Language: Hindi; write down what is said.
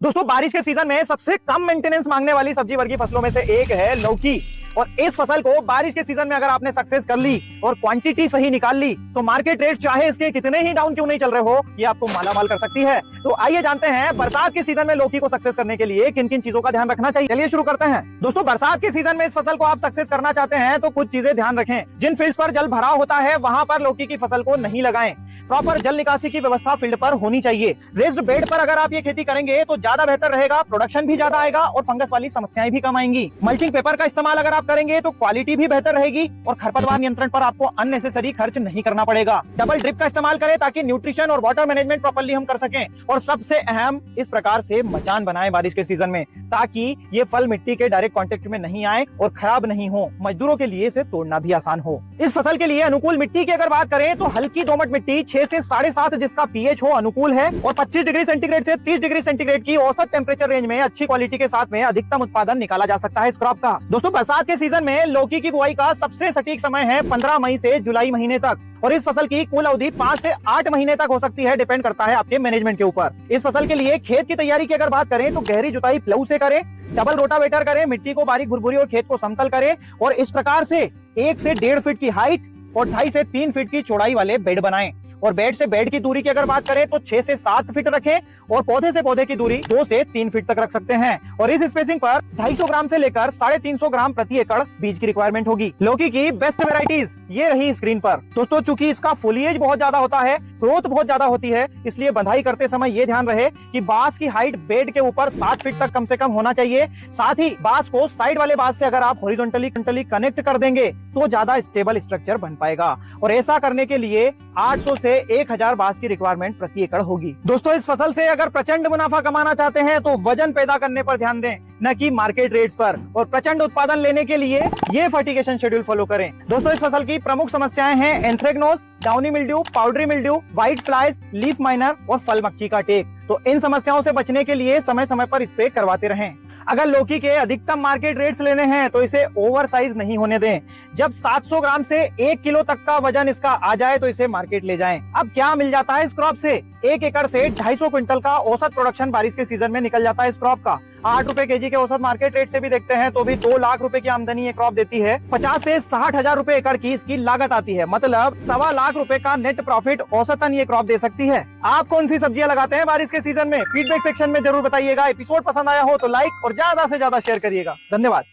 दोस्तों बारिश के सीजन में सबसे कम मेंटेनेंस मांगने वाली सब्जी वर्गीय फसलों में से एक है लौकी। और इस फसल को बारिश के सीजन में अगर आपने सक्सेस कर ली और क्वांटिटी सही निकाल ली तो मार्केट रेट चाहे इसके कितने ही डाउन क्यों नहीं चल रहे हो, ये आपको मालामाल कर सकती है। तो आइए जानते हैं बरसात के सीजन में लौकी को सक्सेस करने के लिए किन किन चीजों का ध्यान रखना चाहिए। चलिए शुरू करते हैं। दोस्तों बरसात के सीजन में इस फसल को आप सक्सेस करना चाहते हैं तो कुछ चीजें ध्यान रखें। जिन फील्ड्स पर जल भराव होता है वहां पर लौकी की फसल को नहीं लगाएं। प्रॉपर जल निकासी की व्यवस्था फील्ड पर होनी चाहिए। रेस्ड बेड पर अगर आप ये खेती करेंगे तो ज्यादा बेहतर रहेगा, प्रोडक्शन भी ज्यादा आएगा और फंगस वाली समस्याएं भी कम आएंगी। मल्चिंग पेपर का इस्तेमाल अगर आप करेंगे तो क्वालिटी भी बेहतर रहेगी और खरपतवार नियंत्रण पर आपको अननेसेसरी खर्च नहीं करना पड़ेगा। डबल ड्रिप का इस्तेमाल करें ताकि न्यूट्रिशन और वाटर मैनेजमेंट प्रॉपर्ली हम कर सकें। और सबसे अहम, इस प्रकार से मचान बनाएं बारिश के सीजन में ताकि ये फल मिट्टी के डायरेक्ट कांटेक्ट में नहीं आए और खराब नहीं हो। मजदूरों के लिए इसे तोड़ना भी आसान हो। इस फसल के लिए अनुकूल मिट्टी की अगर बात करें तो हल्की दोमट मिट्टी 6 से 7.5 जिसका पीएच हो अनुकूल है और 25 डिग्री सेंटीग्रेड से 30 डिग्री सेंटीग्रेड की औसत टेम्परेचर रेंज में अच्छी क्वालिटी के साथ में अधिकतम उत्पादन निकाला जा सकता है इस क्रॉप का। दोस्तों बरसात के सीजन में लौकी की बुआई का सबसे सटीक समय है 15 मई से जुलाई महीने तक और इस फसल की कुल अवधि 5 से 8 महीने तक हो सकती है, डिपेंड करता है आपके मैनेजमेंट के ऊपर। इस फसल के लिए खेत की तैयारी की अगर बात करें तो गहरी जुताई प्लाऊ से करें, डबल रोटावेटर करें, मिट्टी को बारीक भुरभुरी और खेत को समतल करें और इस प्रकार से 1 से 1.5 फीट की हाइट और 2.5 से 3 फीट की चौड़ाई वाले बेड बनाएं। और बेड से बेड की दूरी की अगर बात करें तो 6 से 7 फीट रखें और पौधे से पौधे की दूरी 2 से 3 फीट तक रख सकते हैं। और इस स्पेसिंग पर 250 ग्राम से लेकर 350 ग्राम प्रति एकड़ बीज की रिक्वायरमेंट होगी। लौकी की बेस्ट वेराइटीज ये रही स्क्रीन पर। दोस्तों चूंकि इसका फोलिएज बहुत ज्यादा होता है, ग्रोथ बहुत ज्यादा होती है, इसलिए बंधाई करते समय ये ध्यान रहे कि बांस की हाइट बेड के ऊपर 7 फीट तक कम से कम होना चाहिए। साथ ही बांस को साइड वाले बांस से अगर आप हॉरिजॉन्टली कनेक्ट कर देंगे तो ज्यादा स्टेबल स्ट्रक्चर बन पाएगा और ऐसा करने के लिए 800 से 1000 बांस की रिक्वायरमेंट प्रति एकड़ होगी। दोस्तों इस फसल से अगर प्रचंड मुनाफा कमाना चाहते हैं तो वजन पैदा करने पर ध्यान दें, न कि मार्केट रेट्स पर। और प्रचंड उत्पादन लेने के लिए ये फर्टिगेशन शेड्यूल फॉलो करें। दोस्तों इस फसल की प्रमुख समस्याएं हैं anthracnose, downy mildew, powdery mildew, white flies, leaf miner और फल मक्खी का टेक। तो इन समस्याओं से बचने के लिए समय समय पर स्प्रे करवाते रहें। अगर लौकी के अधिकतम मार्केट रेट्स लेने हैं तो इसे ओवर साइज नहीं होने दें। जब 700 ग्राम से 1 किलो तक का वजन इसका आ जाए तो इसे मार्केट ले जाएं। अब क्या मिल जाता है इस क्रॉप से? 1 एकड़ से 250 क्विंटल का औसत प्रोडक्शन बारिश के सीजन में निकल जाता है इस क्रॉप का। 8 रुपए केजी के औसत मार्केट रेट से भी देखते हैं तो भी 2 लाख रुपए की आमदनी ये क्रॉप देती है। 50 से 60 हजार रुपए एकड़ की इसकी लागत आती है, मतलब 1.25 लाख रुपए का नेट प्रॉफिट औसतन ये क्रॉप दे सकती है। आप कौन सी सब्जियां लगाते हैं बारिश के सीजन में? फीडबैक सेक्शन में जरूर बताइएगा। एपिसोड पसंद आया हो तो लाइक और ज्यादा से ज्यादा शेयर करिएगा। धन्यवाद।